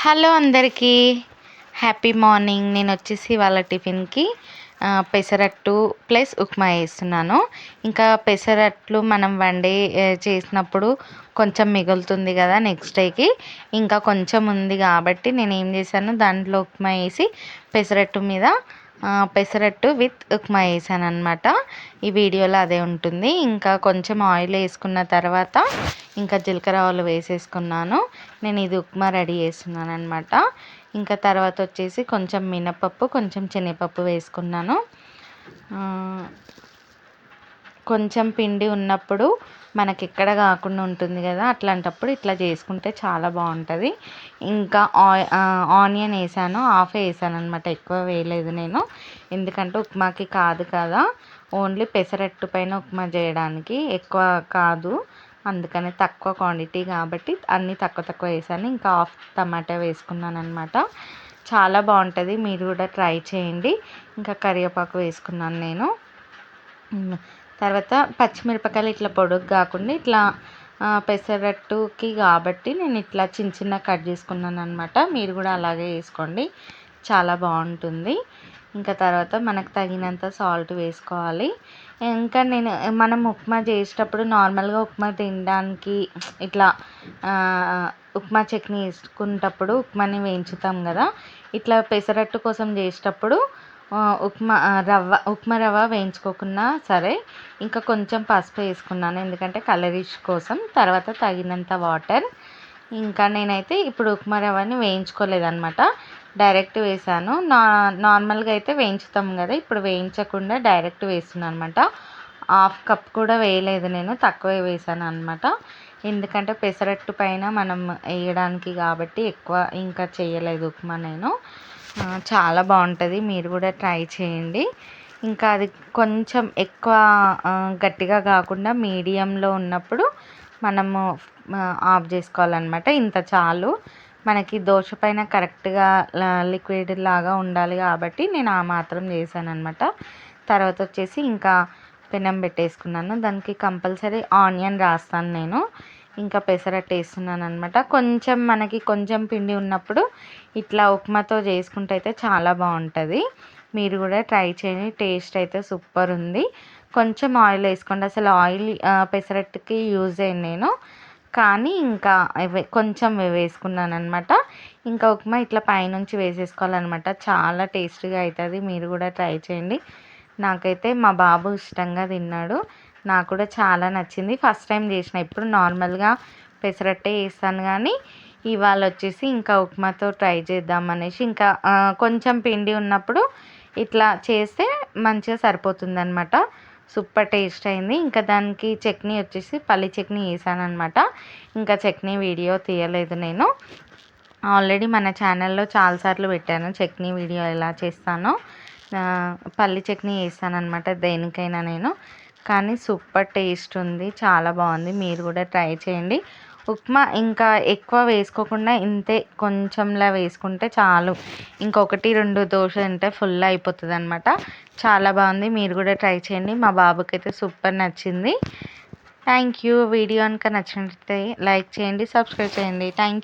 Hello అందరికీ happy morning. నేను వచ్చేసి వాళ్ళ టిఫిన్కి పెసరట్టు ప్లస్ ఉప్మా వేస్తున్నాను. ఇంకా పెసరట్లు మనం చేసినప్పుడు కొంచెం మిగులుతుంది కదా నెక్స్ట్ డేకి, ఇంకా కొంచెం ఉంది కాబట్టి నేను ఏం చేశాను, దాంట్లో ఉప్మా వేసి పెసరట్టు మీద పెసరట్టు విత్ ఉప్మా వేసాను అనమాట. ఈ వీడియోలో అదే ఉంటుంది. ఇంకా కొంచెం ఆయిల్ వేసుకున్న తర్వాత ఇంకా జీలకర్ర ఆవాలు వేసేసుకున్నాను. నేను ఇది ఉప్మా రెడీ చేస్తున్నాను అనమాట. ఇంకా తర్వాత వచ్చేసి కొంచెం మినపప్పు, కొంచెం శనగపప్పు వేసుకున్నాను. కొంచెం పిండి ఉన్నప్పుడు మనకి ఎక్కడ కాకుండా ఉంటుంది కదా, అట్లాంటప్పుడు ఇట్లా చేసుకుంటే చాలా బాగుంటుంది. ఇంకా ఆనియన్ వేసాను, హాఫ్ వేసాను అనమాట, ఎక్కువ వేయలేదు నేను, ఎందుకంటే ఉప్మాకి కాదు కదా, ఓన్లీ పెసరట్టు పైన ఉప్మా చేయడానికి, ఎక్కువ కాదు, అందుకని తక్కువ క్వాంటిటీ కాబట్టి అన్నీ తక్కువ తక్కువ వేసాను. ఇంకా హాఫ్ టమాటా వేసుకున్నాను అనమాట. చాలా బాగుంటుంది, మీరు కూడా ట్రై చేయండి. ఇంకా కరివేపాకు వేసుకున్నాను నేను. తర్వాత పచ్చిమిరపకాయలు ఇట్లా పొడుగు కాకుండా ఇట్లా పెసరట్టుకి కాబట్టి నేను ఇట్లా చిన్న చిన్న కట్ చేసుకున్నాను అనమాట. మీరు కూడా అలాగే వేసుకోండి, చాలా బాగుంటుంది. ఇంకా తర్వాత మనకు తగినంత సాల్ట్ వేసుకోవాలి. ఇంకా మనం ఉప్మా చేసేటప్పుడు నార్మల్గా ఉప్మా తినడానికి ఇట్లా ఉప్మా చట్నీ వేసుకునేటప్పుడు ఉప్మాని వేయించుతాం కదా, ఇట్లా పెసరట్టు కోసం చేసేటప్పుడు ఉప్మా రవ్వ వేయించుకోకున్నా సరే, ఇంకా కొంచెం పసుపు వేసుకున్నాను ఎందుకంటే కలరిష్ కోసం. తర్వాత తగినంత వాటర్. ఇంకా నేనైతే ఇప్పుడు ఉప్మా రవ్వని వేయించుకోలేదన్నమాట, డైరెక్ట్ వేసాను. నార్మల్గా అయితే వేయించుతాం కదా, ఇప్పుడు వేయించకుండా డైరెక్ట్ వేస్తున్నాను అనమాట. హాఫ్ కప్ కూడా వేయలేదు నేను, తక్కువే వేసాను అనమాట, ఎందుకంటే పెసరట్టు పైన మనం వేయడానికి కాబట్టి ఎక్కువ ఇంకా చేయలేదు ఉప్మా నేను. చాలా బాగుంటుంది, మీరు కూడా ట్రై చేయండి. ఇంకా అది కొంచెం ఎక్కువ గట్టిగా కాకుండా మీడియంలో ఉన్నప్పుడు మనము ఆఫ్ చేసుకోవాలన్నమాట. ఇంత చాలు, మనకి దోశ పైన కరెక్ట్గా లిక్విడ్ లాగా ఉండాలి కాబట్టి నేను ఆ మాత్రం చేశాను అనమాట. తర్వాత వచ్చేసి ఇంకా పెనం పెట్టేసుకున్నాను, దానికి కంపల్సరీ ఆనియన్ రాస్తాను నేను. ఇంకా పెసరట్టు వేస్తున్నాను అనమాట. మనకి కొంచెం పిండి ఉన్నప్పుడు ఇట్లా ఉప్మాతో చేసుకుంటే అయితే చాలా బాగుంటుంది, మీరు కూడా ట్రై చేయండి. టేస్ట్ అయితే సూపర్ ఉంది. కొంచెం ఆయిల్ వేసుకోండి, అసలు ఆయిల్ పెసరట్టుకి యూజ్ అయ్యింది నేను, కానీ ఇంకా కొంచెం వేసుకున్నాను అనమాట. ఇంకా ఉప్మా ఇట్లా పైనుంచి వేసేసుకోవాలన్నమాట, చాలా టేస్టీగా అవుతుంది, మీరు కూడా ట్రై చేయండి. నాకైతే మా బాబు ఇష్టంగా తిన్నాడు, నాకు కూడా చాలా నచ్చింది. ఫస్ట్ టైం చేసిన, ఇప్పుడు నార్మల్గా పెసరట్టే వేస్తాను కానీ ఇవాళ వచ్చేసి ఇంకా ఉప్మాతో ట్రై చేద్దామనేసి, ఇంకా కొంచెం పిండి ఉన్నప్పుడు ఇట్లా చేస్తే మంచిగా సరిపోతుంది అనమాట. సూపర్ టేస్ట్ అయింది. ఇంకా దానికి చట్నీ వచ్చేసి పల్లి చట్నీ వేసాను అనమాట. ఇంకా చట్నీ వీడియో తీయలేదు నేను, ఆల్రెడీ మన ఛానల్లో చాలాసార్లు పెట్టాను చట్నీ వీడియో ఎలా చేస్తానో. పల్లి చట్నీ వేస్తాను అనమాట దేనికైనా నేను, కానీ సూపర్ టేస్ట్ ఉంది, చాలా బాగుంది, మీరు కూడా ట్రై చేయండి. ఉప్మా ఇంకా ఎక్కువ వేసుకోకుండా ఇంతే కొంచెంలా వేసుకుంటే చాలు, ఇంకొకటి రెండు దోశ తింటే ఫుల్ అయిపోతుంది అనమాట. చాలా బాగుంది, మీరు కూడా ట్రై చేయండి. మా బాబుకి అయితే సూపర్ నచ్చింది. Thank you. వీడియో కనుక నచ్చినట్లయితే లైక్ చేయండి, సబ్స్క్రైబ్ చేయండి. Thank you.